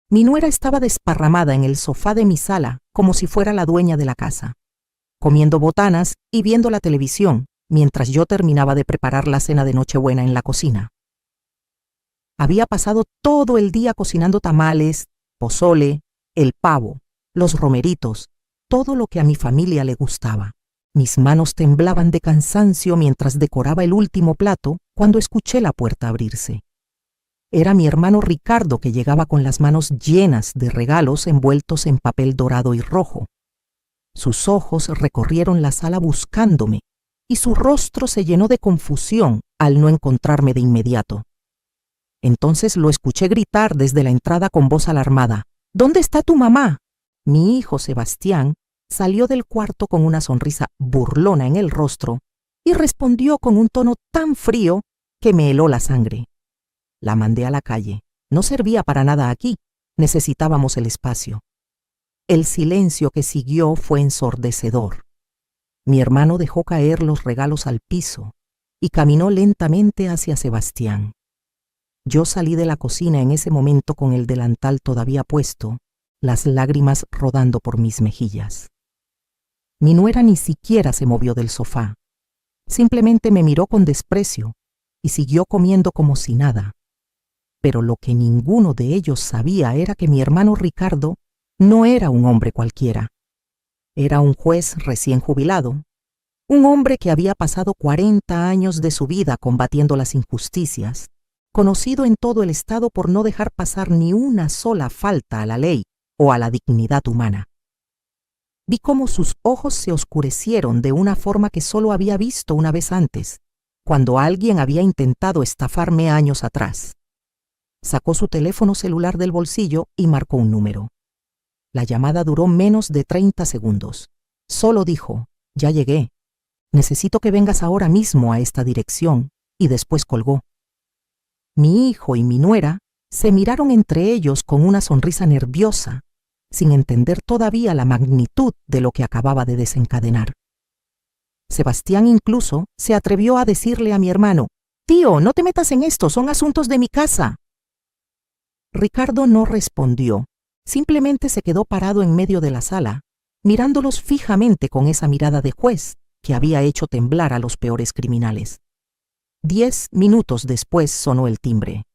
Mi nuera estaba desparramada en el sofá de mi sala como si fuera la dueña de la casa, comiendo botanas y viendo la televisión mientras yo terminaba de preparar la cena de Nochebuena en la cocina. Había pasado todo el día cocinando tamales, pozole, el pavo, los romeritos, todo lo que a mi familia le gustaba. Mis manos temblaban de cansancio mientras decoraba el último plato cuando escuché la puerta abrirse. Era mi hermano Ricardo, que llegaba con las manos llenas de regalos envueltos en papel dorado y rojo. Sus ojos recorrieron la sala buscándome y su rostro se llenó de confusión al no encontrarme de inmediato. Entonces lo escuché gritar desde la entrada con voz alarmada: «¿Dónde está tu mamá?». Mi hijo Sebastián salió del cuarto con una sonrisa burlona en el rostro y respondió con un tono tan frío que me heló la sangre. La mandé a la calle. No servía para nada aquí. Necesitábamos el espacio. El silencio que siguió fue ensordecedor. Mi hermano dejó caer los regalos al piso y caminó lentamente hacia Sebastián. Yo salí de la cocina en ese momento con el delantal todavía puesto, las lágrimas rodando por mis mejillas. Mi nuera ni siquiera se movió del sofá. Simplemente me miró con desprecio y siguió comiendo como si nada. Pero lo que ninguno de ellos sabía era que mi hermano Ricardo no era un hombre cualquiera. Era un juez recién jubilado, un hombre que había pasado 40 años de su vida combatiendo las injusticias, conocido en todo el estado por no dejar pasar ni una sola falta a la ley o a la dignidad humana. Vi cómo sus ojos se oscurecieron de una forma que solo había visto una vez antes, cuando alguien había intentado estafarme años atrás. Sacó su teléfono celular del bolsillo y marcó un número. La llamada duró menos de 30 segundos. Solo dijo: «Ya llegué. Necesito que vengas ahora mismo a esta dirección», y después colgó. Mi hijo y mi nuera se miraron entre ellos con una sonrisa nerviosa, sin entender todavía la magnitud de lo que acababa de desencadenar. Sebastián incluso se atrevió a decirle a mi hermano: «Tío, no te metas en esto, son asuntos de mi casa». Ricardo no respondió, simplemente se quedó parado en medio de la sala, mirándolos fijamente con esa mirada de juez que había hecho temblar a los peores criminales. 10 minutos después sonó el timbre.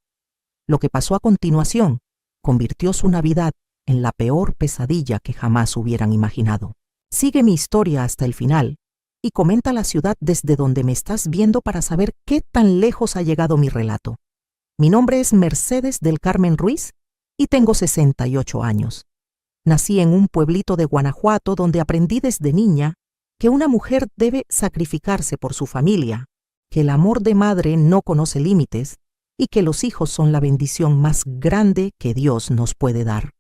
Lo que pasó a continuación convirtió su Navidad en la peor pesadilla que jamás hubieran imaginado. Sigue mi historia hasta el final y comenta la ciudad desde donde me estás viendo para saber qué tan lejos ha llegado mi relato. Mi nombre es Mercedes del Carmen Ruiz y tengo 68 años. Nací en un pueblito de Guanajuato donde aprendí desde niña que una mujer debe sacrificarse por su familia, que el amor de madre no conoce límites y que los hijos son la bendición más grande que Dios nos puede dar.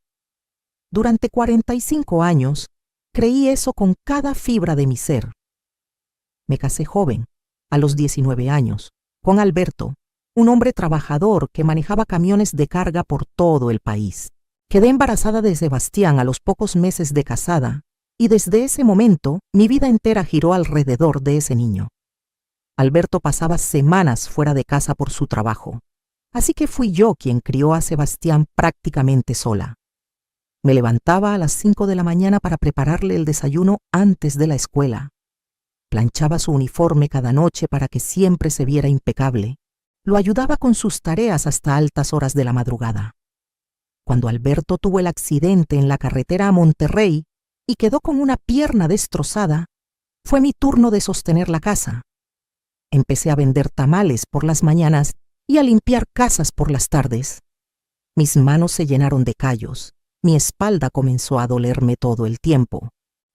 Durante 45 años creí eso con cada fibra de mi ser. Me casé joven, a los 19 años, con Alberto, un hombre trabajador que manejaba camiones de carga por todo el país. Quedé embarazada de Sebastián a los pocos meses de casada y desde ese momento mi vida entera giró alrededor de ese niño. Alberto pasaba semanas fuera de casa por su trabajo, así que fui yo quien crió a Sebastián prácticamente sola. Me levantaba a las 5 de la mañana para prepararle el desayuno antes de la escuela. Planchaba su uniforme cada noche para que siempre se viera impecable. Lo ayudaba con sus tareas hasta altas horas de la madrugada. Cuando Alberto tuvo el accidente en la carretera a Monterrey y quedó con una pierna destrozada, fue mi turno de sostener la casa. Empecé a vender tamales por las mañanas y a limpiar casas por las tardes. Mis manos se llenaron de callos, mi espalda comenzó a dolerme todo el tiempo,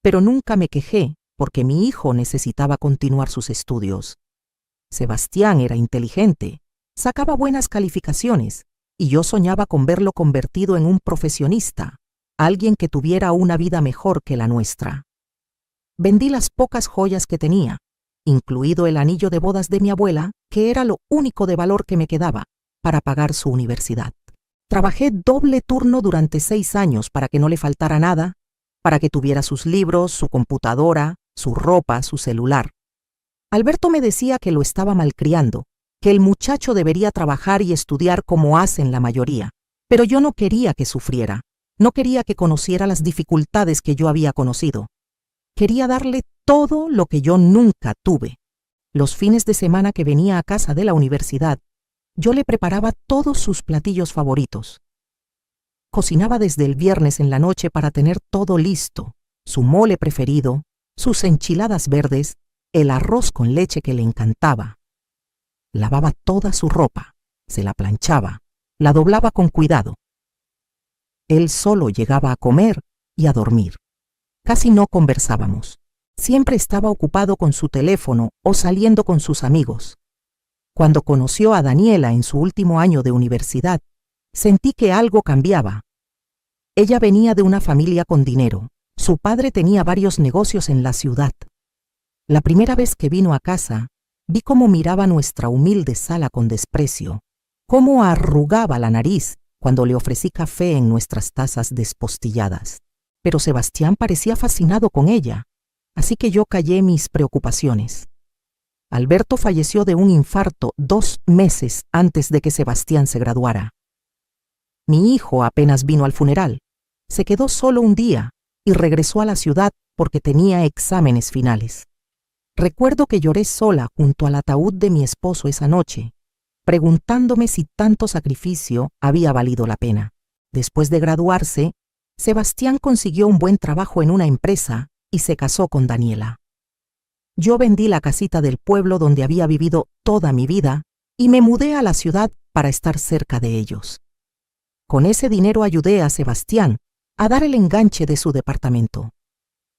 pero nunca me quejé porque mi hijo necesitaba continuar sus estudios. Sebastián era inteligente, sacaba buenas calificaciones y yo soñaba con verlo convertido en un profesionista, alguien que tuviera una vida mejor que la nuestra. Vendí las pocas joyas que tenía, incluido el anillo de bodas de mi abuela, que era lo único de valor que me quedaba, para pagar su universidad. Trabajé doble turno durante 6 años para que no le faltara nada, para que tuviera sus libros, su computadora, su ropa, su celular. Alberto me decía que lo estaba malcriando, que el muchacho debería trabajar y estudiar como hacen la mayoría, Pero yo no quería que sufriera, no quería que conociera las dificultades que yo había conocido. Quería darle todo lo que yo nunca tuve. Los fines de semana que venía a casa de la universidad, yo le preparaba todos sus platillos favoritos. Cocinaba desde el viernes en la noche para tener todo listo, su mole preferido, sus enchiladas verdes, el arroz con leche que le encantaba. Lavaba toda su ropa, se la planchaba, la doblaba con cuidado. Él solo llegaba a comer y a dormir. Casi no conversábamos. Siempre estaba ocupado con su teléfono o saliendo con sus amigos. Cuando conoció a Daniela en su último año de universidad, sentí que algo cambiaba. Ella venía de una familia con dinero. Su padre tenía varios negocios en la ciudad. La primera vez que vino a casa, vi cómo miraba nuestra humilde sala con desprecio, cómo arrugaba la nariz cuando le ofrecí café en nuestras tazas despostilladas. Pero Sebastián parecía fascinado con ella, así que yo callé mis preocupaciones. Alberto falleció de un infarto 2 meses antes de que Sebastián se graduara. Mi hijo apenas vino al funeral. Se quedó solo un día y regresó a la ciudad porque tenía exámenes finales. Recuerdo que lloré sola junto al ataúd de mi esposo esa noche, preguntándome si tanto sacrificio había valido la pena. Después de graduarse, Sebastián consiguió un buen trabajo en una empresa y se casó con Daniela. Yo vendí la casita del pueblo donde había vivido toda mi vida y me mudé a la ciudad para estar cerca de ellos. Con ese dinero ayudé a Sebastián a dar el enganche de su departamento.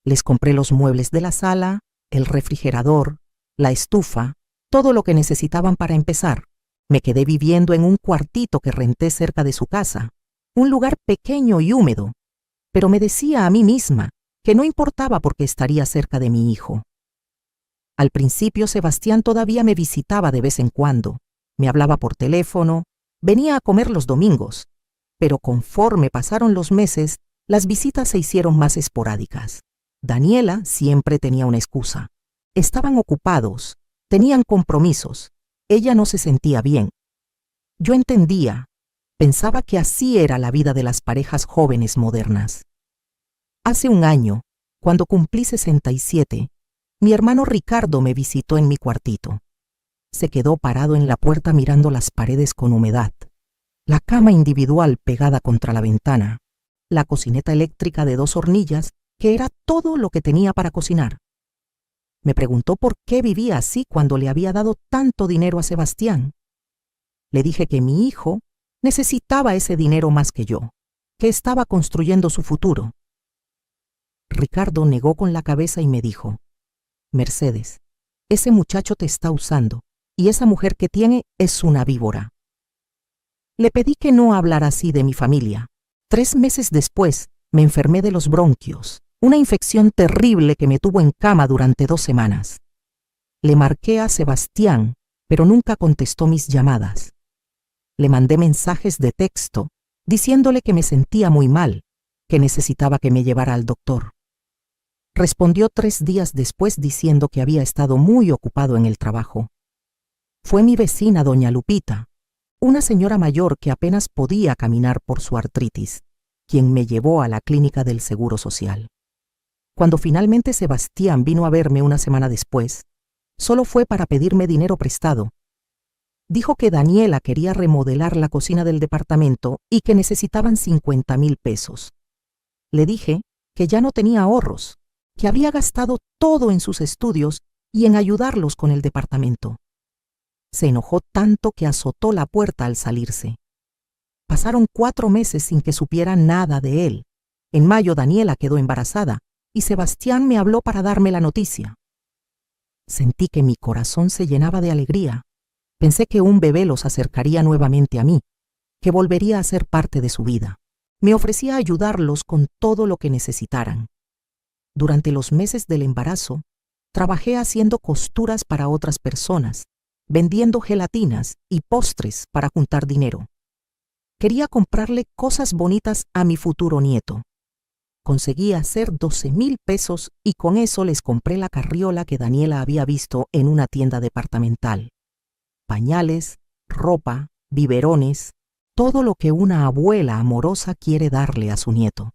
Les compré los muebles de la sala, el refrigerador, la estufa, todo lo que necesitaban para empezar. Me quedé viviendo en un cuartito que renté cerca de su casa, un lugar pequeño y húmedo, pero me decía a mí misma que no importaba porque estaría cerca de mi hijo. Al principio Sebastián todavía me visitaba de vez en cuando, me hablaba por teléfono, venía a comer los domingos, pero conforme pasaron los meses, las visitas se hicieron más esporádicas. Daniela siempre tenía una excusa. Estaban ocupados, tenían compromisos, ella no se sentía bien. Yo entendía, pensaba que así era la vida de las parejas jóvenes modernas. Hace un año, cuando cumplí 67, mi hermano Ricardo me visitó en mi cuartito. Se quedó parado en la puerta mirando las paredes con humedad, la cama individual pegada contra la ventana, la cocineta eléctrica de 2 hornillas, que era todo lo que tenía para cocinar. Me preguntó por qué vivía así cuando le había dado tanto dinero a Sebastián. Le dije que mi hijo necesitaba ese dinero más que yo, que estaba construyendo su futuro. Ricardo negó con la cabeza y me dijo: Mercedes, ese muchacho te está usando y esa mujer que tiene es una víbora. Le pedí que no hablara así de mi familia. 3 meses después me enfermé de los bronquios, una infección terrible que me tuvo en cama durante 2 semanas. Le marqué a Sebastián, pero nunca contestó mis llamadas. Le mandé mensajes de texto diciéndole que me sentía muy mal, que necesitaba que me llevara al doctor. Respondió 3 días después diciendo que había estado muy ocupado en el trabajo. Fue mi vecina, doña Lupita, una señora mayor que apenas podía caminar por su artritis, quien me llevó a la clínica del Seguro Social. Cuando finalmente Sebastián vino a verme una semana después, solo fue para pedirme dinero prestado. Dijo que Daniela quería remodelar la cocina del departamento y que necesitaban 50,000 pesos. Le dije que ya no tenía ahorros, que había gastado todo en sus estudios y en ayudarlos con el departamento. Se enojó tanto que azotó la puerta al salirse. Pasaron 4 meses sin que supiera nada de él. En mayo Daniela quedó embarazada y Sebastián me habló para darme la noticia. Sentí que mi corazón se llenaba de alegría. Pensé que un bebé los acercaría nuevamente a mí, que volvería a ser parte de su vida. Me ofrecía ayudarlos con todo lo que necesitaran. Durante los meses del embarazo, trabajé haciendo costuras para otras personas, vendiendo gelatinas y postres para juntar dinero. Quería comprarle cosas bonitas a mi futuro nieto. Conseguí hacer 12,000 pesos y con eso les compré la carriola que Daniela había visto en una tienda departamental. Pañales, ropa, biberones, todo lo que una abuela amorosa quiere darle a su nieto.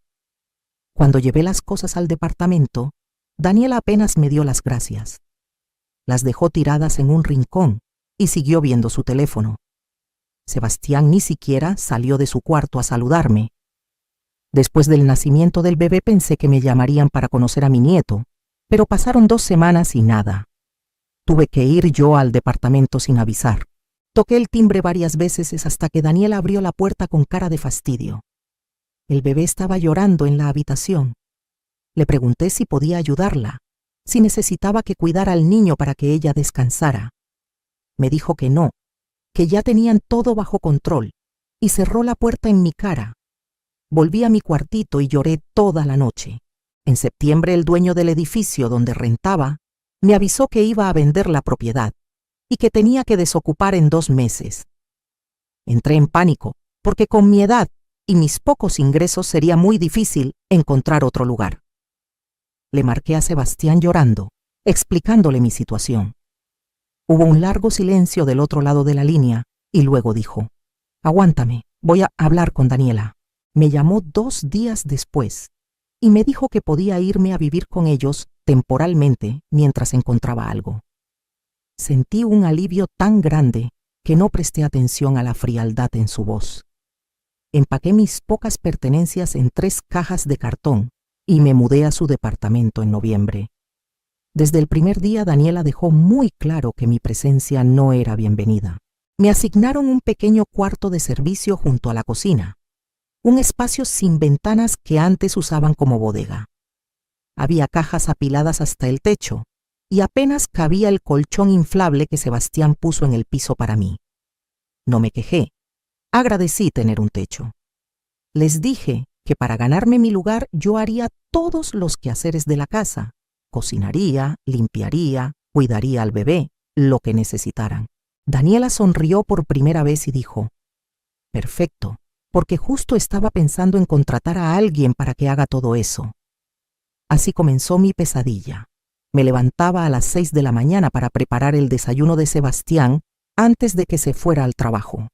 Cuando llevé las cosas al departamento, Daniela apenas me dio las gracias. Las dejó tiradas en un rincón y siguió viendo su teléfono. Sebastián ni siquiera salió de su cuarto a saludarme. Después del nacimiento del bebé pensé que me llamarían para conocer a mi nieto, pero pasaron 2 semanas y nada. Tuve que ir yo al departamento sin avisar. Toqué el timbre varias veces hasta que Daniela abrió la puerta con cara de fastidio. El bebé estaba llorando en la habitación. Le pregunté si podía ayudarla, si necesitaba que cuidara al niño para que ella descansara. Me dijo que no, que ya tenían todo bajo control, y cerró la puerta en mi cara. Volví a mi cuartito y lloré toda la noche. En septiembre, el dueño del edificio donde rentaba me avisó que iba a vender la propiedad y que tenía que desocupar en 2 meses. Entré en pánico, porque con mi edad y mis pocos ingresos sería muy difícil encontrar otro lugar. Le marqué a Sebastián llorando, explicándole mi situación. Hubo un largo silencio del otro lado de la línea y luego dijo: «Aguántame, voy a hablar con Daniela». Me llamó 2 días después y me dijo que podía irme a vivir con ellos temporalmente mientras encontraba algo. Sentí un alivio tan grande que no presté atención a la frialdad en su voz. Empaqué mis pocas pertenencias en 3 cajas de cartón y me mudé a su departamento en noviembre. Desde el primer día, Daniela dejó muy claro que mi presencia no era bienvenida. Me asignaron un pequeño cuarto de servicio junto a la cocina, un espacio sin ventanas que antes usaban como bodega. Había cajas apiladas hasta el techo y apenas cabía el colchón inflable que Sebastián puso en el piso para mí. No me quejé. Agradecí tener un techo. Les dije que para ganarme mi lugar yo haría todos los quehaceres de la casa. Cocinaría, limpiaría, cuidaría al bebé, lo que necesitaran. Daniela sonrió por primera vez y dijo: «Perfecto, porque justo estaba pensando en contratar a alguien para que haga todo eso». Así comenzó mi pesadilla. Me levantaba a las 6 de la mañana para preparar el desayuno de Sebastián antes de que se fuera al trabajo.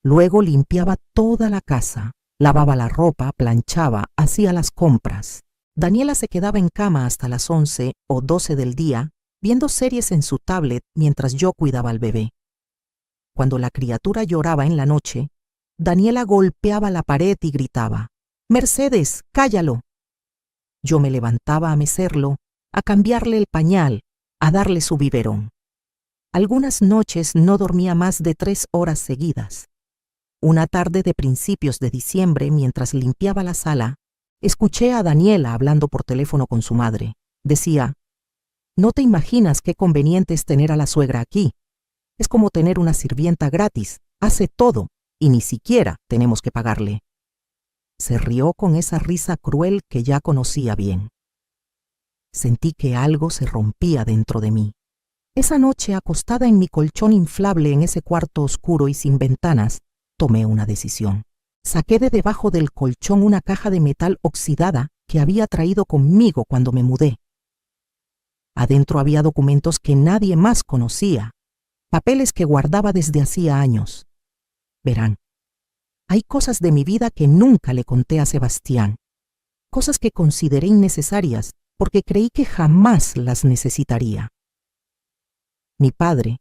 Luego limpiaba toda la casa, lavaba la ropa, planchaba, hacía las compras. Daniela se quedaba en cama hasta las 11 o 12 del día, viendo series en su tablet mientras yo cuidaba al bebé. Cuando la criatura lloraba en la noche, Daniela golpeaba la pared y gritaba: «Mercedes, cállalo». Yo me levantaba a mecerlo, a cambiarle el pañal, a darle su biberón. Algunas noches no dormía más de 3 horas seguidas. Una tarde de principios de diciembre, mientras limpiaba la sala, escuché a Daniela hablando por teléfono con su madre. Decía: «No te imaginas qué conveniente es tener a la suegra aquí. Es como tener una sirvienta gratis, hace todo y ni siquiera tenemos que pagarle». Se rió con esa risa cruel que ya conocía bien. Sentí que algo se rompía dentro de mí. Esa noche, acostada en mi colchón inflable en ese cuarto oscuro y sin ventanas, tomé una decisión. Saqué de debajo del colchón una caja de metal oxidada que había traído conmigo cuando me mudé. Adentro había documentos que nadie más conocía, papeles que guardaba desde hacía años. Verán, hay cosas de mi vida que nunca le conté a Sebastián, cosas que consideré innecesarias porque creí que jamás las necesitaría. Mi padre,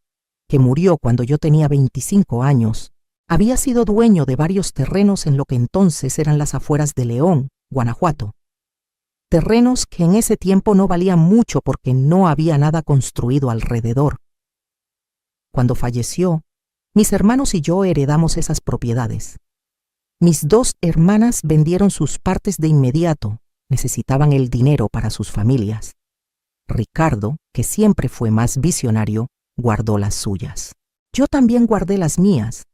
que murió cuando yo tenía 25 años, había sido dueño de varios terrenos en lo que entonces eran las afueras de León, Guanajuato. Terrenos que en ese tiempo no valían mucho porque no había nada construido alrededor. Cuando falleció, mis hermanos y yo heredamos esas propiedades. Mis 2 hermanas vendieron sus partes de inmediato, necesitaban el dinero para sus familias. Ricardo, que siempre fue más visionario, guardó las suyas. Yo también guardé las mías,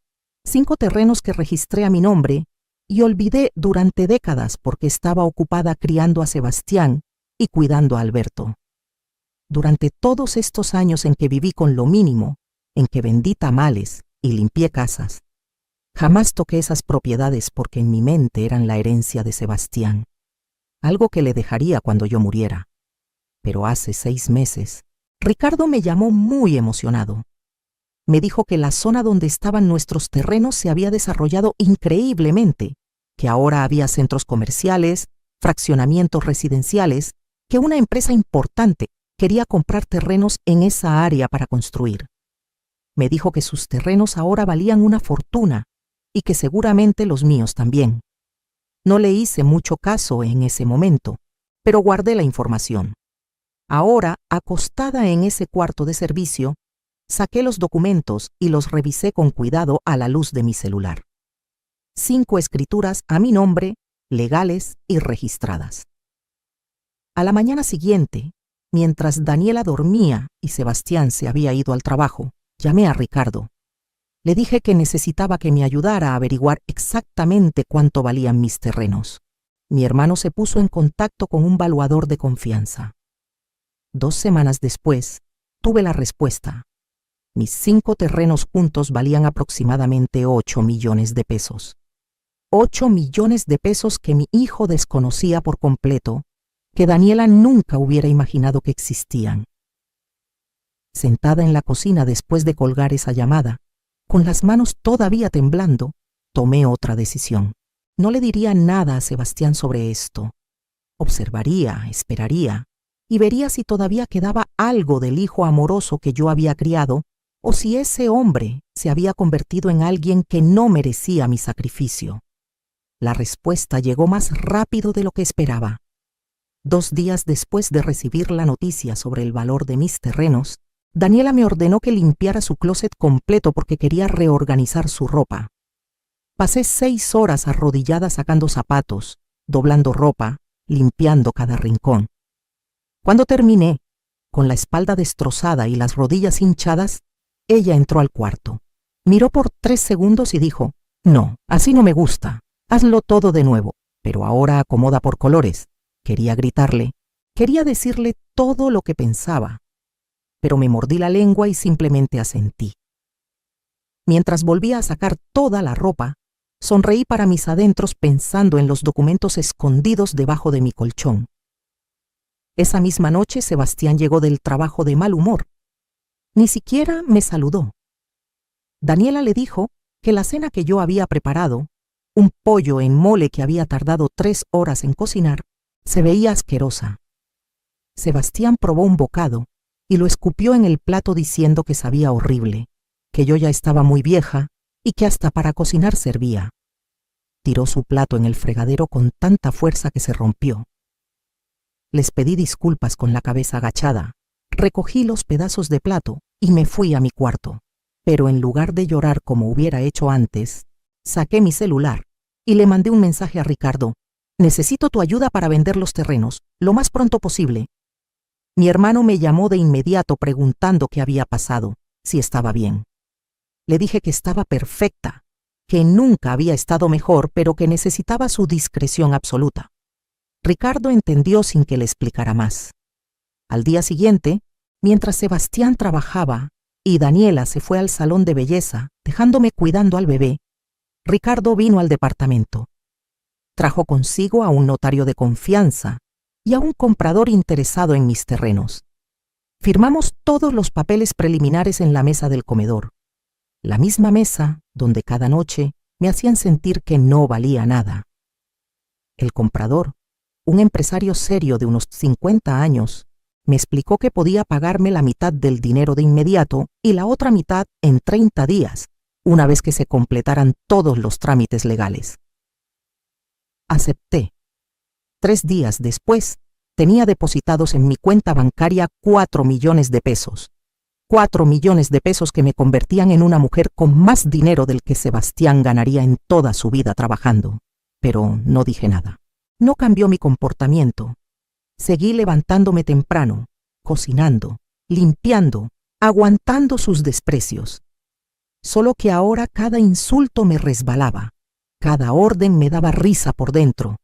5 terrenos que registré a mi nombre y olvidé durante décadas porque estaba ocupada criando a Sebastián y cuidando a Alberto. Durante todos estos años en que viví con lo mínimo, en que vendí tamales y limpié casas, jamás toqué esas propiedades porque en mi mente eran la herencia de Sebastián, algo que le dejaría cuando yo muriera. Pero hace 6 meses, Ricardo me llamó muy emocionado. me dijo que la zona donde estaban nuestros terrenos se había desarrollado increíblemente, que ahora había centros comerciales, fraccionamientos residenciales, que una empresa importante quería comprar terrenos en esa área para construir. Me dijo que sus terrenos ahora valían una fortuna y que seguramente los míos también. No le hice mucho caso en ese momento, pero guardé la información. Ahora, acostada en ese cuarto de servicio, saqué los documentos y los revisé con cuidado a la luz de mi celular. 5 escrituras a mi nombre, legales y registradas. A la mañana siguiente, mientras Daniela dormía y Sebastián se había ido al trabajo, llamé a Ricardo. Le dije que necesitaba que me ayudara a averiguar exactamente cuánto valían mis terrenos. Mi hermano se puso en contacto con un valuador de confianza. 2 semanas después, tuve la respuesta. Mis 5 terrenos juntos valían aproximadamente 8 millones de pesos. 8 millones de pesos que mi hijo desconocía por completo, que Daniela nunca hubiera imaginado que existían. Sentada en la cocina después de colgar esa llamada, con las manos todavía temblando, tomé otra decisión. No le diría nada a Sebastián sobre esto. Observaría, esperaría, y vería si todavía quedaba algo del hijo amoroso que yo había criado, o si ese hombre se había convertido en alguien que no merecía mi sacrificio. La respuesta llegó más rápido de lo que esperaba. 2 días después de recibir la noticia sobre el valor de mis terrenos, Daniela me ordenó que limpiara su closet completo porque quería reorganizar su ropa. Pasé 6 horas arrodillada sacando zapatos, doblando ropa, limpiando cada rincón. Cuando terminé, con la espalda destrozada y las rodillas hinchadas, ella entró al cuarto. Miró por 3 segundos y dijo: «No, así no me gusta. Hazlo todo de nuevo, pero ahora acomoda por colores». Quería gritarle, quería decirle todo lo que pensaba, pero me mordí la lengua y simplemente asentí. Mientras volvía a sacar toda la ropa, sonreí para mis adentros pensando en los documentos escondidos debajo de mi colchón. Esa misma noche Sebastián llegó del trabajo de mal humor. Ni siquiera me saludó. Daniela le dijo que la cena que yo había preparado, un pollo en mole que había tardado 3 horas en cocinar, se veía asquerosa. Sebastián probó un bocado y lo escupió en el plato diciendo que sabía horrible, que yo ya estaba muy vieja y que hasta para cocinar servía. Tiró su plato en el fregadero con tanta fuerza que se rompió. Les pedí disculpas con la cabeza agachada, recogí los pedazos de plato y me fui a mi cuarto. Pero en lugar de llorar como hubiera hecho antes, saqué mi celular y le mandé un mensaje a Ricardo: «Necesito tu ayuda para vender los terrenos, lo más pronto posible». Mi hermano me llamó de inmediato preguntando qué había pasado, si estaba bien. Le dije que estaba perfecta, que nunca había estado mejor, pero que necesitaba su discreción absoluta. Ricardo entendió sin que le explicara más. Al día siguiente, mientras Sebastián trabajaba y Daniela se fue al salón de belleza, dejándome cuidando al bebé, Ricardo vino al departamento. Trajo consigo a un notario de confianza y a un comprador interesado en mis terrenos. Firmamos todos los papeles preliminares en la mesa del comedor, la misma mesa donde cada noche me hacían sentir que no valía nada. El comprador, un empresario serio de unos 50 años, me explicó que podía pagarme la mitad del dinero de inmediato y la otra mitad en 30 días, una vez que se completaran todos los trámites legales. Acepté. 3 días después, tenía depositados en mi cuenta bancaria 4 millones de pesos. 4 millones de pesos que me convertían en una mujer con más dinero del que Sebastián ganaría en toda su vida trabajando. Pero no dije nada. No cambió mi comportamiento. Seguí levantándome temprano, cocinando, limpiando, aguantando sus desprecios. Solo que ahora cada insulto me resbalaba, cada orden me daba risa por dentro.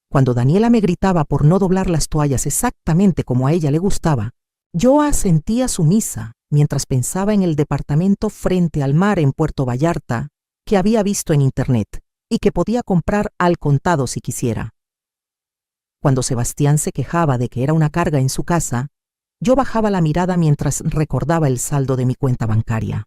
Cuando Daniela me gritaba por no doblar las toallas exactamente como a ella le gustaba, yo asentía sumisa mientras pensaba en el departamento frente al mar en Puerto Vallarta que había visto en internet y que podía comprar al contado si quisiera. Cuando Sebastián se quejaba de que era una carga en su casa, yo bajaba la mirada mientras recordaba el saldo de mi cuenta bancaria.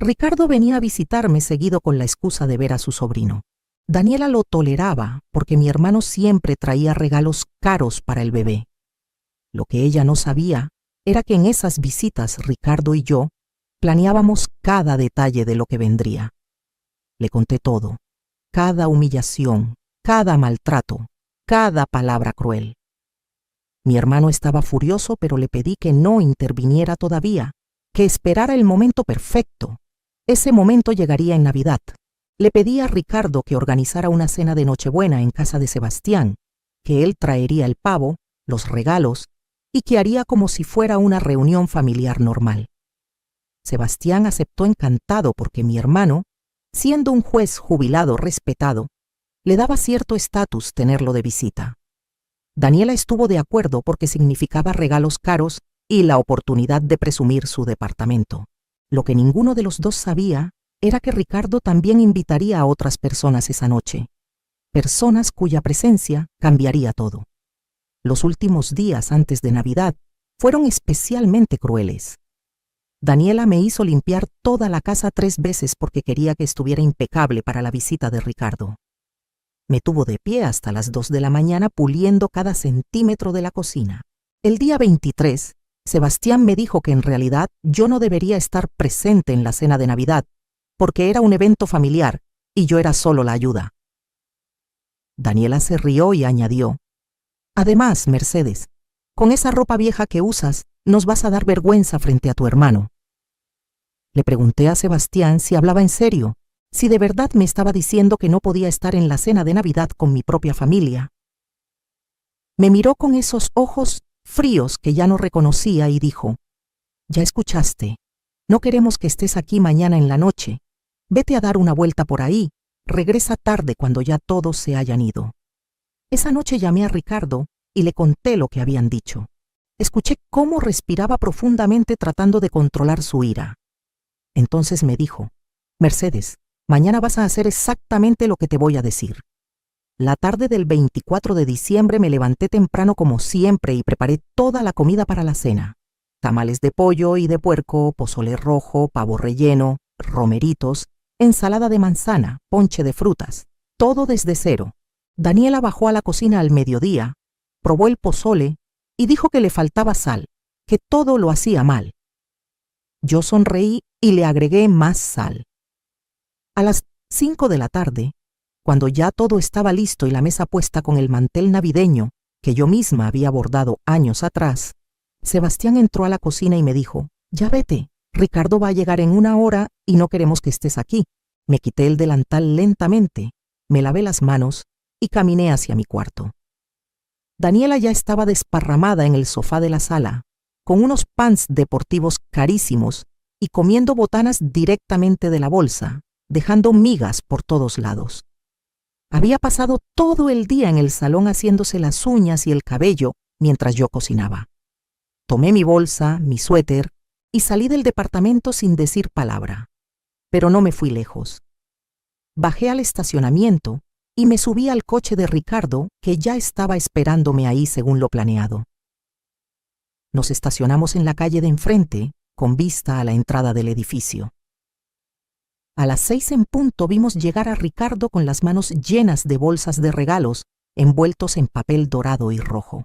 Ricardo venía a visitarme seguido con la excusa de ver a su sobrino. Daniela lo toleraba porque mi hermano siempre traía regalos caros para el bebé. Lo que ella no sabía era que en esas visitas Ricardo y yo planeábamos cada detalle de lo que vendría. Le conté todo, cada humillación, cada maltrato, cada palabra cruel. Mi hermano estaba furioso, pero le pedí que no interviniera todavía, que esperara el momento perfecto. Ese momento llegaría en Navidad. Le pedí a Ricardo que organizara una cena de Nochebuena en casa de Sebastián, que él traería el pavo, los regalos, y que haría como si fuera una reunión familiar normal. Sebastián aceptó encantado porque mi hermano, siendo un juez jubilado respetado, le daba cierto estatus tenerlo de visita. Daniela estuvo de acuerdo porque significaba regalos caros y la oportunidad de presumir su departamento. Lo que ninguno de los dos sabía era que Ricardo también invitaría a otras personas esa noche, personas cuya presencia cambiaría todo. Los últimos días antes de Navidad fueron especialmente crueles. Daniela me hizo limpiar toda la casa 3 veces porque quería que estuviera impecable para la visita de Ricardo. Me tuvo de pie hasta las 2 de la mañana puliendo cada centímetro de la cocina. El día 23, Sebastián me dijo que en realidad yo no debería estar presente en la cena de Navidad, porque era un evento familiar y yo era solo la ayuda. Daniela se rió y añadió: además, Mercedes, con esa ropa vieja que usas, nos vas a dar vergüenza frente a tu hermano. Le pregunté a Sebastián si hablaba en serio, si de verdad me estaba diciendo que no podía estar en la cena de Navidad con mi propia familia. Me miró con esos ojos fríos que ya no reconocía y dijo: ya escuchaste, no queremos que estés aquí mañana en la noche. Vete a dar una vuelta por ahí, regresa tarde cuando ya todos se hayan ido. Esa noche llamé a Ricardo y le conté lo que habían dicho. Escuché cómo respiraba profundamente tratando de controlar su ira. Entonces me dijo: Mercedes, mañana vas a hacer exactamente lo que te voy a decir. La tarde del 24 de diciembre me levanté temprano como siempre y preparé toda la comida para la cena. Tamales de pollo y de puerco, pozole rojo, pavo relleno, romeritos, ensalada de manzana, ponche de frutas, todo desde cero. Daniela bajó a la cocina al mediodía, probó el pozole y dijo que le faltaba sal, que todo lo hacía mal. Yo sonreí y le agregué más sal. A las 5 de la tarde, cuando ya todo estaba listo y la mesa puesta con el mantel navideño que yo misma había bordado años atrás, Sebastián entró a la cocina y me dijo: ya vete, Ricardo va a llegar en 1 hora y no queremos que estés aquí. Me quité el delantal lentamente, me lavé las manos y caminé hacia mi cuarto. Daniela ya estaba desparramada en el sofá de la sala, con unos pants deportivos carísimos y comiendo botanas directamente de la bolsa, dejando migas por todos lados. Había pasado todo el día en el salón haciéndose las uñas y el cabello mientras yo cocinaba. Tomé mi bolsa, mi suéter y salí del departamento sin decir palabra. Pero no me fui lejos. Bajé al estacionamiento y me subí al coche de Ricardo, que ya estaba esperándome ahí según lo planeado. Nos estacionamos en la calle de enfrente, con vista a la entrada del edificio. A las 6 en punto vimos llegar a Ricardo con las manos llenas de bolsas de regalos envueltos en papel dorado y rojo.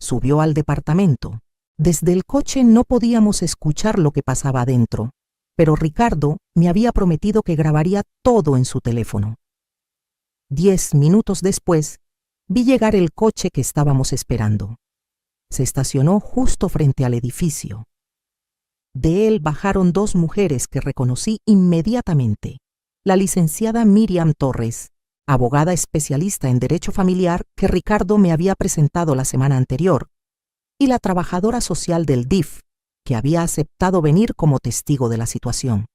Subió al departamento. Desde el coche no podíamos escuchar lo que pasaba adentro, pero Ricardo me había prometido que grabaría todo en su teléfono. 10 minutos después, vi llegar el coche que estábamos esperando. Se estacionó justo frente al edificio. De él bajaron 2 mujeres que reconocí inmediatamente: la licenciada Miriam Torres, abogada especialista en derecho familiar que Ricardo me había presentado la semana anterior, y la trabajadora social del DIF, que había aceptado venir como testigo de la situación.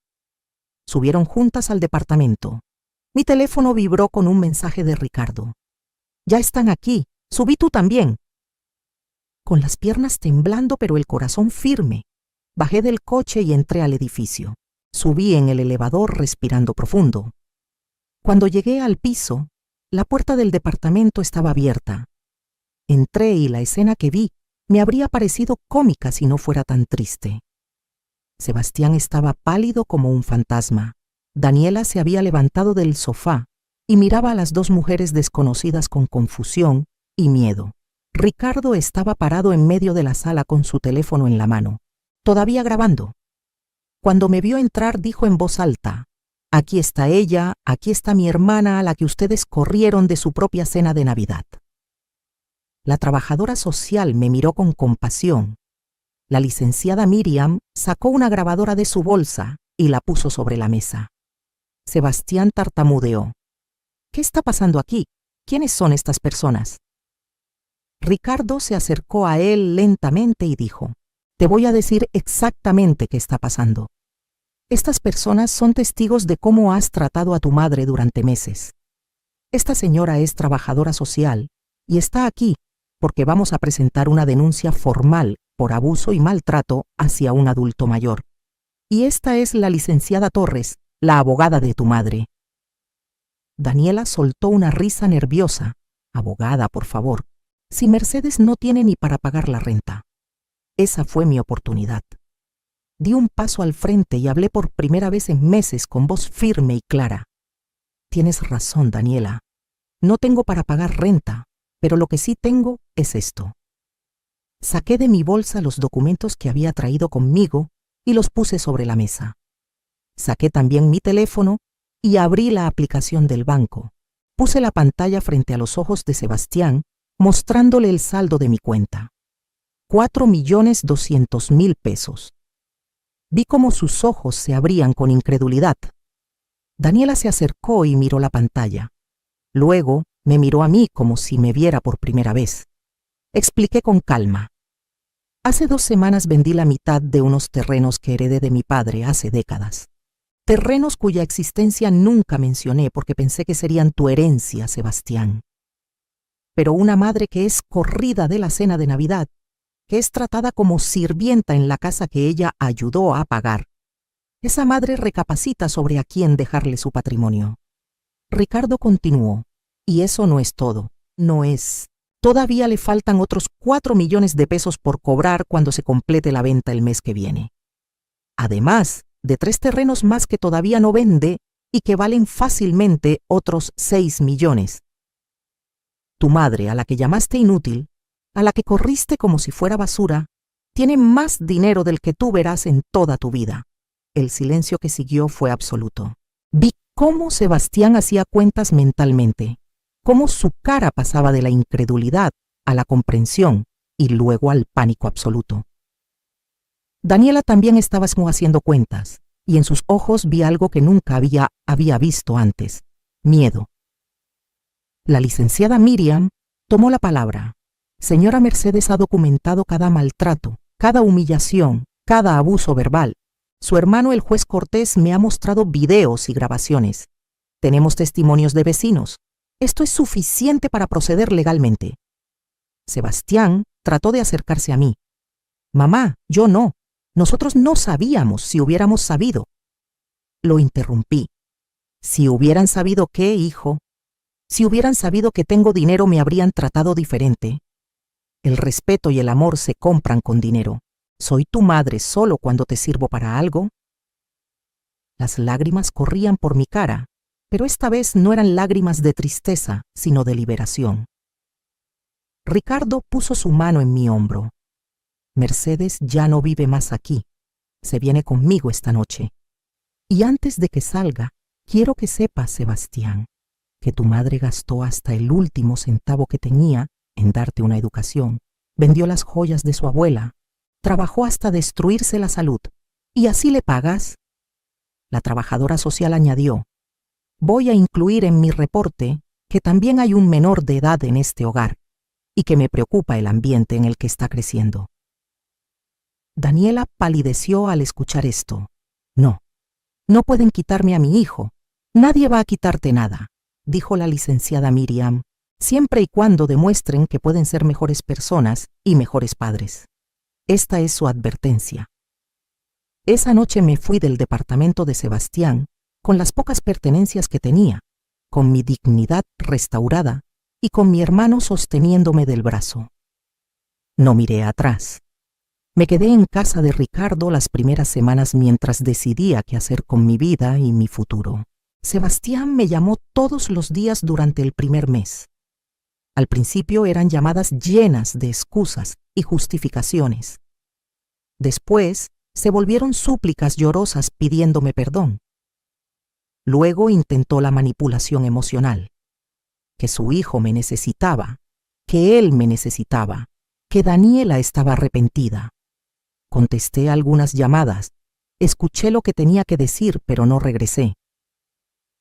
Subieron juntas al departamento. Mi teléfono vibró con un mensaje de Ricardo: ya están aquí, subí tú también. Con las piernas temblando pero el corazón firme, bajé del coche y entré al edificio. Subí en el elevador respirando profundo. Cuando llegué al piso, la puerta del departamento estaba abierta. Entré y la escena que vi me habría parecido cómica si no fuera tan triste. Sebastián estaba pálido como un fantasma. Daniela se había levantado del sofá y miraba a las dos mujeres desconocidas con confusión y miedo. Ricardo estaba parado en medio de la sala con su teléfono en la mano, todavía grabando. Cuando me vio entrar, dijo en voz alta: «Aquí está ella, aquí está mi hermana a la que ustedes corrieron de su propia cena de Navidad». La trabajadora social me miró con compasión. La licenciada Miriam sacó una grabadora de su bolsa y la puso sobre la mesa. Sebastián tartamudeó: «¿Qué está pasando aquí? ¿Quiénes son estas personas?». Ricardo se acercó a él lentamente y dijo: «Te voy a decir exactamente qué está pasando. Estas personas son testigos de cómo has tratado a tu madre durante meses. Esta señora es trabajadora social y está aquí porque vamos a presentar una denuncia formal por abuso y maltrato hacia un adulto mayor. Y esta es la licenciada Torres, la abogada de tu madre». Daniela soltó una risa nerviosa. «Abogada, por favor. Si Mercedes no tiene ni para pagar la renta». Esa fue mi oportunidad. Di un paso al frente y hablé por primera vez en meses con voz firme y clara. «Tienes razón, Daniela. No tengo para pagar renta, pero lo que sí tengo es esto». Saqué de mi bolsa los documentos que había traído conmigo y los puse sobre la mesa. Saqué también mi teléfono y abrí la aplicación del banco. Puse la pantalla frente a los ojos de Sebastián, mostrándole el saldo de mi cuenta. 4.200.000 pesos. Vi cómo sus ojos se abrían con incredulidad. Daniela se acercó y miró la pantalla. Luego me miró a mí como si me viera por primera vez. Expliqué con calma: «Hace 2 semanas vendí la mitad de unos terrenos que heredé de mi padre hace décadas. Terrenos cuya existencia nunca mencioné porque pensé que serían tu herencia, Sebastián. Pero una madre que es corrida de la cena de Navidad, que es tratada como sirvienta en la casa que ella ayudó a pagar, esa madre recapacita sobre a quién dejarle su patrimonio». Ricardo continuó: «Y eso no es todo, no es. Todavía le faltan otros 4 millones de pesos por cobrar cuando se complete la venta el mes que viene. Además de 3 terrenos más que todavía no vende y que valen fácilmente otros 6 millones. Tu madre, a la que llamaste inútil, a la que corriste como si fuera basura, tiene más dinero del que tú verás en toda tu vida». El silencio que siguió fue absoluto. Vi cómo Sebastián hacía cuentas mentalmente, cómo su cara pasaba de la incredulidad a la comprensión y luego al pánico absoluto. Daniela también estaba haciendo cuentas, y en sus ojos vi algo que nunca había visto antes: miedo. La licenciada Miriam tomó la palabra. «Señora Mercedes ha documentado cada maltrato, cada humillación, cada abuso verbal. Su hermano, el juez Cortés, me ha mostrado videos y grabaciones. Tenemos testimonios de vecinos. Esto es suficiente para proceder legalmente». Sebastián trató de acercarse a mí. «Mamá, yo no. Nosotros no sabíamos. Si hubiéramos sabido». Lo interrumpí. «Si hubieran sabido qué, hijo. Si hubieran sabido que tengo dinero, me habrían tratado diferente. El respeto y el amor se compran con dinero. ¿Soy tu madre solo cuando te sirvo para algo?». Las lágrimas corrían por mi cara, pero esta vez no eran lágrimas de tristeza, sino de liberación. Ricardo puso su mano en mi hombro. «Mercedes ya no vive más aquí. Se viene conmigo esta noche. Y antes de que salga, quiero que sepas, Sebastián, que tu madre gastó hasta el último centavo que tenía en darte una educación, vendió las joyas de su abuela, trabajó hasta destruirse la salud. ¿Y así le pagas?». La trabajadora social añadió: «Voy a incluir en mi reporte que también hay un menor de edad en este hogar y que me preocupa el ambiente en el que está creciendo». Daniela palideció al escuchar esto. «No, no pueden quitarme a mi hijo. Nadie va a quitarte nada», dijo la licenciada Miriam, «siempre y cuando demuestren que pueden ser mejores personas y mejores padres. Esta es su advertencia». Esa noche me fui del departamento de Sebastián con las pocas pertenencias que tenía, con mi dignidad restaurada y con mi hermano sosteniéndome del brazo. No miré atrás. Me quedé en casa de Ricardo las primeras semanas mientras decidía qué hacer con mi vida y mi futuro. Sebastián me llamó todos los días durante el primer mes. Al principio eran llamadas llenas de excusas y justificaciones. Después se volvieron súplicas llorosas pidiéndome perdón. Luego intentó la manipulación emocional, que su hijo me necesitaba, que él me necesitaba, que Daniela estaba arrepentida. Contesté algunas llamadas, escuché lo que tenía que decir, pero no regresé.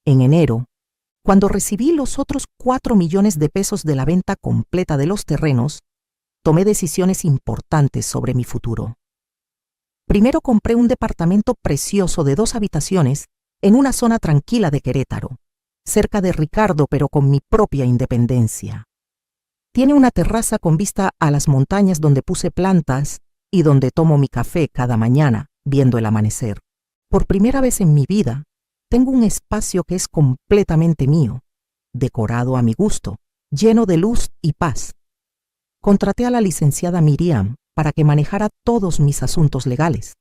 En enero, cuando recibí los otros 4 millones de pesos de la venta completa de los terrenos, tomé decisiones importantes sobre mi futuro. Primero compré un departamento precioso de 2 habitaciones en una zona tranquila de Querétaro, cerca de Ricardo, pero con mi propia independencia. Tiene una terraza con vista a las montañas donde puse plantas y donde tomo mi café cada mañana viendo el amanecer. Por primera vez en mi vida, tengo un espacio que es completamente mío, decorado a mi gusto, lleno de luz y paz. Contraté a la licenciada Miriam para que manejara todos mis asuntos legales.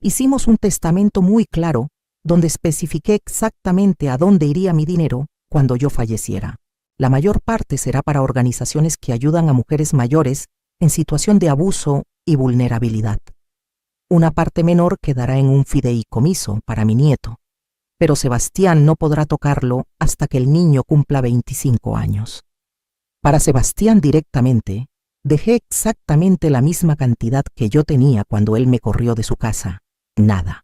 Hicimos un testamento muy claro donde especifiqué exactamente a dónde iría mi dinero cuando yo falleciera. La mayor parte será para organizaciones que ayudan a mujeres mayores en situación de abuso y vulnerabilidad. Una parte menor quedará en un fideicomiso para mi nieto, pero Sebastián no podrá tocarlo hasta que el niño cumpla 25 años. Para Sebastián directamente, dejé exactamente la misma cantidad que yo tenía cuando él me corrió de su casa. Nada.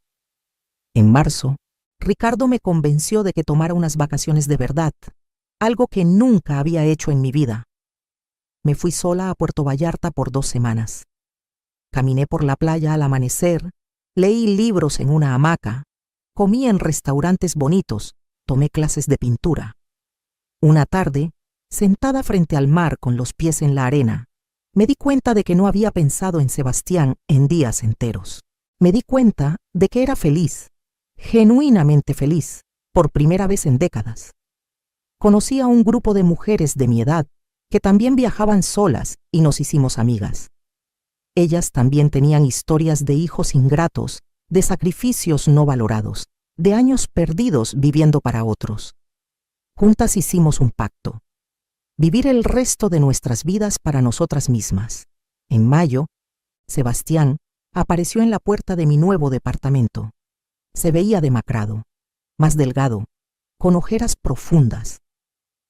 En marzo, Ricardo me convenció de que tomara unas vacaciones de verdad, algo que nunca había hecho en mi vida. Me fui sola a Puerto Vallarta por 2 semanas. Caminé por la playa al amanecer, leí libros en una hamaca, comí en restaurantes bonitos, tomé clases de pintura. Una tarde, sentada frente al mar con los pies en la arena, me di cuenta de que no había pensado en Sebastián en días enteros. Me di cuenta de que era feliz, genuinamente feliz, por primera vez en décadas. Conocí a un grupo de mujeres de mi edad que también viajaban solas y nos hicimos amigas. Ellas también tenían historias de hijos ingratos, de sacrificios no valorados, de años perdidos viviendo para otros. Juntas hicimos un pacto: vivir el resto de nuestras vidas para nosotras mismas. En mayo, Sebastián apareció en la puerta de mi nuevo departamento. Se veía demacrado, más delgado, con ojeras profundas.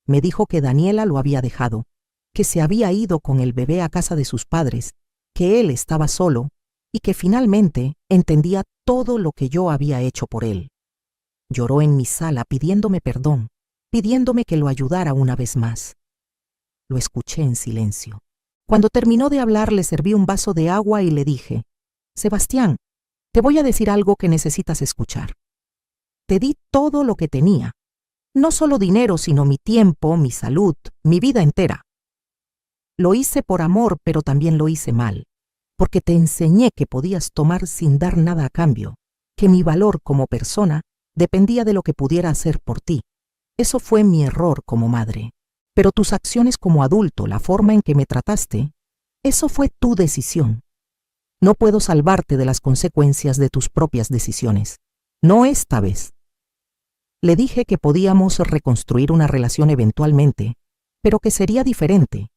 Me dijo que Daniela lo había dejado, que se había ido con el bebé a casa de sus padres, que él estaba solo y que finalmente entendía todo lo que yo había hecho por él. Lloró en mi sala pidiéndome perdón, pidiéndome que lo ayudara una vez más. Lo escuché en silencio. Cuando terminó de hablar, le serví un vaso de agua y le dije: Sebastián, te voy a decir algo que necesitas escuchar. Te di todo lo que tenía, no solo dinero, sino mi tiempo, mi salud, mi vida entera. Lo hice por amor, pero también lo hice mal, porque te enseñé que podías tomar sin dar nada a cambio, que mi valor como persona dependía de lo que pudiera hacer por ti. Eso fue mi error como madre. Pero tus acciones como adulto, la forma en que me trataste, eso fue tu decisión. No puedo salvarte de las consecuencias de tus propias decisiones. No esta vez. Le dije que podíamos reconstruir una relación eventualmente, pero que sería diferente,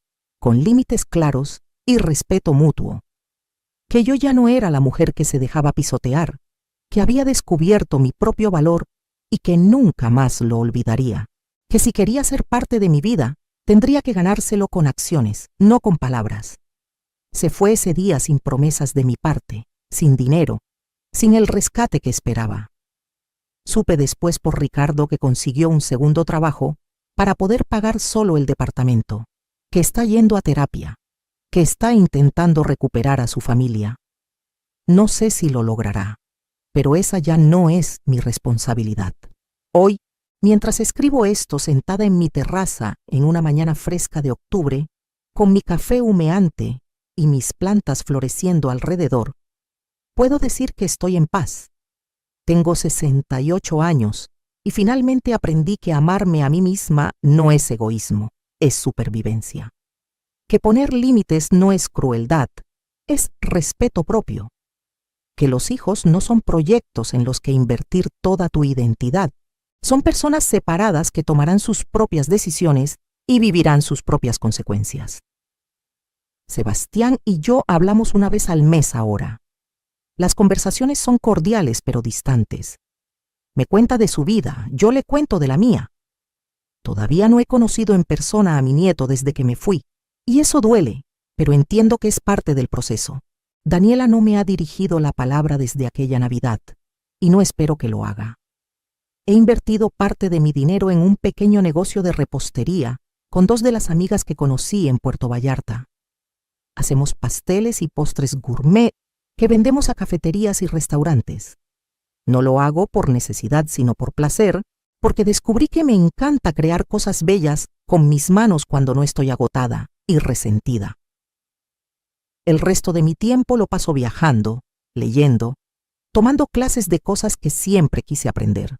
con límites claros y respeto mutuo. Que yo ya no era la mujer que se dejaba pisotear, que había descubierto mi propio valor y que nunca más lo olvidaría. Que si quería ser parte de mi vida, tendría que ganárselo con acciones, no con palabras. Se fue ese día sin promesas de mi parte, sin dinero, sin el rescate que esperaba. Supe después por Ricardo que consiguió un segundo trabajo para poder pagar solo el departamento, que está yendo a terapia, que está intentando recuperar a su familia. No sé si lo logrará, pero esa ya no es mi responsabilidad. Hoy, mientras escribo esto sentada en mi terraza en una mañana fresca de octubre, con mi café humeante y mis plantas floreciendo alrededor, puedo decir que estoy en paz. Tengo 68 años y finalmente aprendí que amarme a mí misma no es egoísmo, es supervivencia. Que poner límites no es crueldad, es respeto propio. Que los hijos no son proyectos en los que invertir toda tu identidad. Son personas separadas que tomarán sus propias decisiones y vivirán sus propias consecuencias. Sebastián y yo hablamos una vez al mes ahora. Las conversaciones son cordiales pero distantes. Me cuenta de su vida, yo le cuento de la mía. Todavía no he conocido en persona a mi nieto desde que me fui, y eso duele, pero entiendo que es parte del proceso. Daniela no me ha dirigido la palabra desde aquella Navidad, y no espero que lo haga. He invertido parte de mi dinero en un pequeño negocio de repostería con 2 de las amigas que conocí en Puerto Vallarta. Hacemos pasteles y postres gourmet que vendemos a cafeterías y restaurantes. No lo hago por necesidad, sino por placer, porque descubrí que me encanta crear cosas bellas con mis manos cuando no estoy agotada y resentida. El resto de mi tiempo lo paso viajando, leyendo, tomando clases de cosas que siempre quise aprender.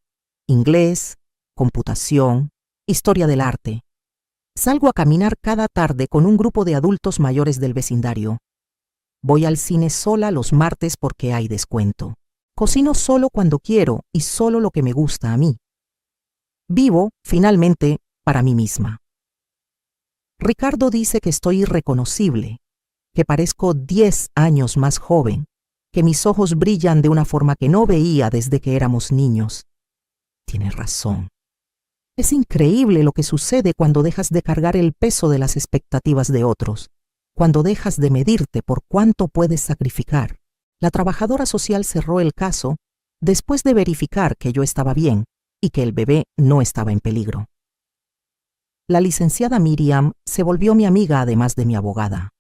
Inglés, computación, historia del arte. Salgo a caminar cada tarde con un grupo de adultos mayores del vecindario. Voy al cine sola los martes porque hay descuento. Cocino solo cuando quiero y solo lo que me gusta a mí. Vivo, finalmente, para mí misma. Ricardo dice que estoy irreconocible, que parezco 10 años más joven, que mis ojos brillan de una forma que no veía desde que éramos niños. Tiene razón. Es increíble lo que sucede cuando dejas de cargar el peso de las expectativas de otros, cuando dejas de medirte por cuánto puedes sacrificar. La trabajadora social cerró el caso después de verificar que yo estaba bien y que el bebé no estaba en peligro. La licenciada Miriam se volvió mi amiga además de mi abogada.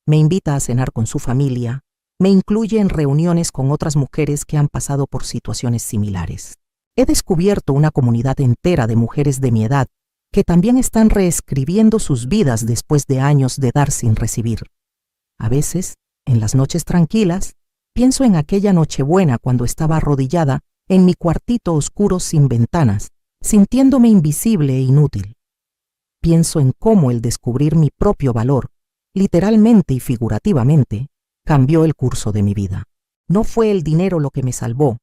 Me invita a cenar con su familia, me incluye en reuniones con otras mujeres que han pasado por situaciones similares. He descubierto una comunidad entera de mujeres de mi edad que también están reescribiendo sus vidas después de años de dar sin recibir. A veces, en las noches tranquilas, pienso en aquella Nochebuena cuando estaba arrodillada en mi cuartito oscuro sin ventanas, sintiéndome invisible e inútil. Pienso en cómo el descubrir mi propio valor, literalmente y figurativamente, cambió el curso de mi vida. No fue el dinero lo que me salvó,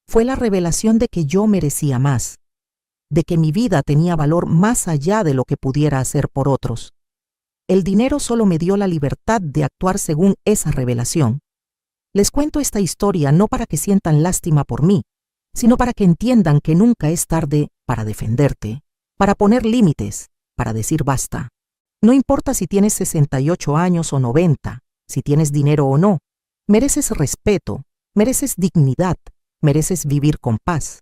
fue la revelación de que yo merecía más, de que mi vida tenía valor más allá de lo que pudiera hacer por otros. El dinero solo me dio la libertad de actuar según esa revelación. Les cuento esta historia no para que sientan lástima por mí, sino para que entiendan que nunca es tarde para defenderte, para poner límites, para decir basta. No importa si tienes 68 años o 90, si tienes dinero o no, mereces respeto, mereces dignidad, mereces vivir con paz.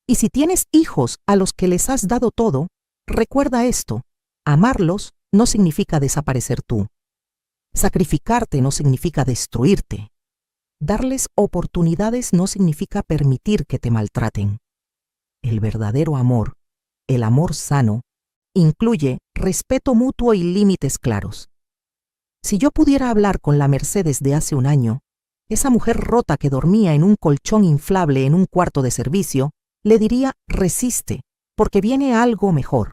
Y si tienes hijos a los que les has dado todo, recuerda esto: amarlos no significa desaparecer tú. Sacrificarte no significa destruirte. Darles oportunidades no significa permitir que te maltraten. El verdadero amor, el amor sano, incluye respeto mutuo y límites claros. Si yo pudiera hablar con la Mercedes de hace un año, esa mujer rota que dormía en un colchón inflable en un cuarto de servicio, le diría: resiste, porque viene algo mejor.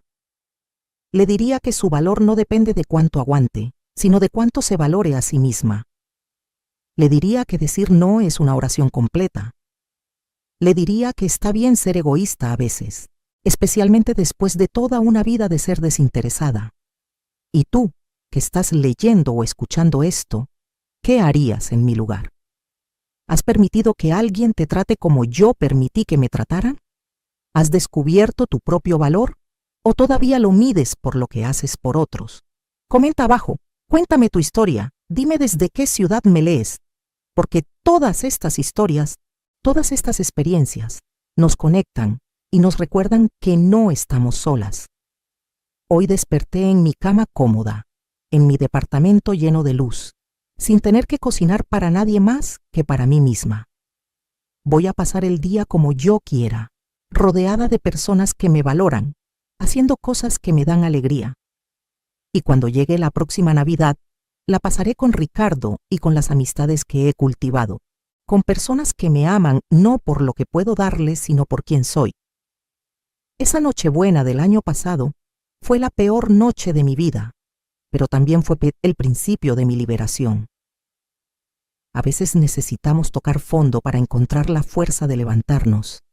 Le diría que su valor no depende de cuánto aguante, sino de cuánto se valore a sí misma. Le diría que decir no es una oración completa. Le diría que está bien ser egoísta a veces, especialmente después de toda una vida de ser desinteresada. Y tú, que estás leyendo o escuchando esto, ¿qué harías en mi lugar? ¿Has permitido que alguien te trate como yo permití que me trataran? ¿Has descubierto tu propio valor? ¿O todavía lo mides por lo que haces por otros? Comenta abajo, cuéntame tu historia, dime desde qué ciudad me lees, porque todas estas historias, todas estas experiencias, nos conectan y nos recuerdan que no estamos solas. Hoy desperté en mi cama cómoda, en mi departamento lleno de luz, sin tener que cocinar para nadie más que para mí misma. Voy a pasar el día como yo quiera, rodeada de personas que me valoran, haciendo cosas que me dan alegría. Y cuando llegue la próxima Navidad, la pasaré con Ricardo y con las amistades que he cultivado, con personas que me aman no por lo que puedo darles, sino por quien soy. Esa Nochebuena del año pasado fue la peor noche de mi vida, pero también fue el principio de mi liberación. A veces necesitamos tocar fondo para encontrar la fuerza de levantarnos.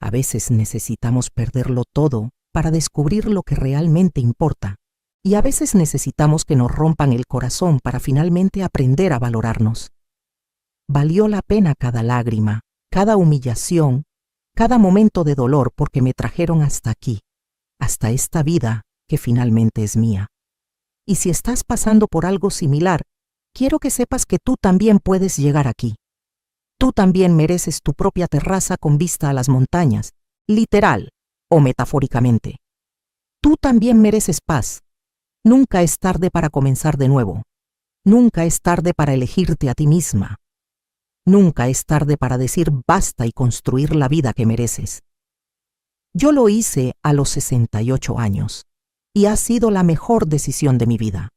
A veces necesitamos perderlo todo para descubrir lo que realmente importa. Y a veces necesitamos que nos rompan el corazón para finalmente aprender a valorarnos. Valió la pena cada lágrima, cada humillación, cada momento de dolor porque me trajeron hasta aquí, hasta esta vida que finalmente es mía. Y si estás pasando por algo similar, quiero que sepas que tú también puedes llegar aquí. Tú también mereces tu propia terraza con vista a las montañas, literal o metafóricamente. Tú también mereces paz. Nunca es tarde para comenzar de nuevo. Nunca es tarde para elegirte a ti misma. Nunca es tarde para decir basta y construir la vida que mereces. Yo lo hice a los 68 años y ha sido la mejor decisión de mi vida.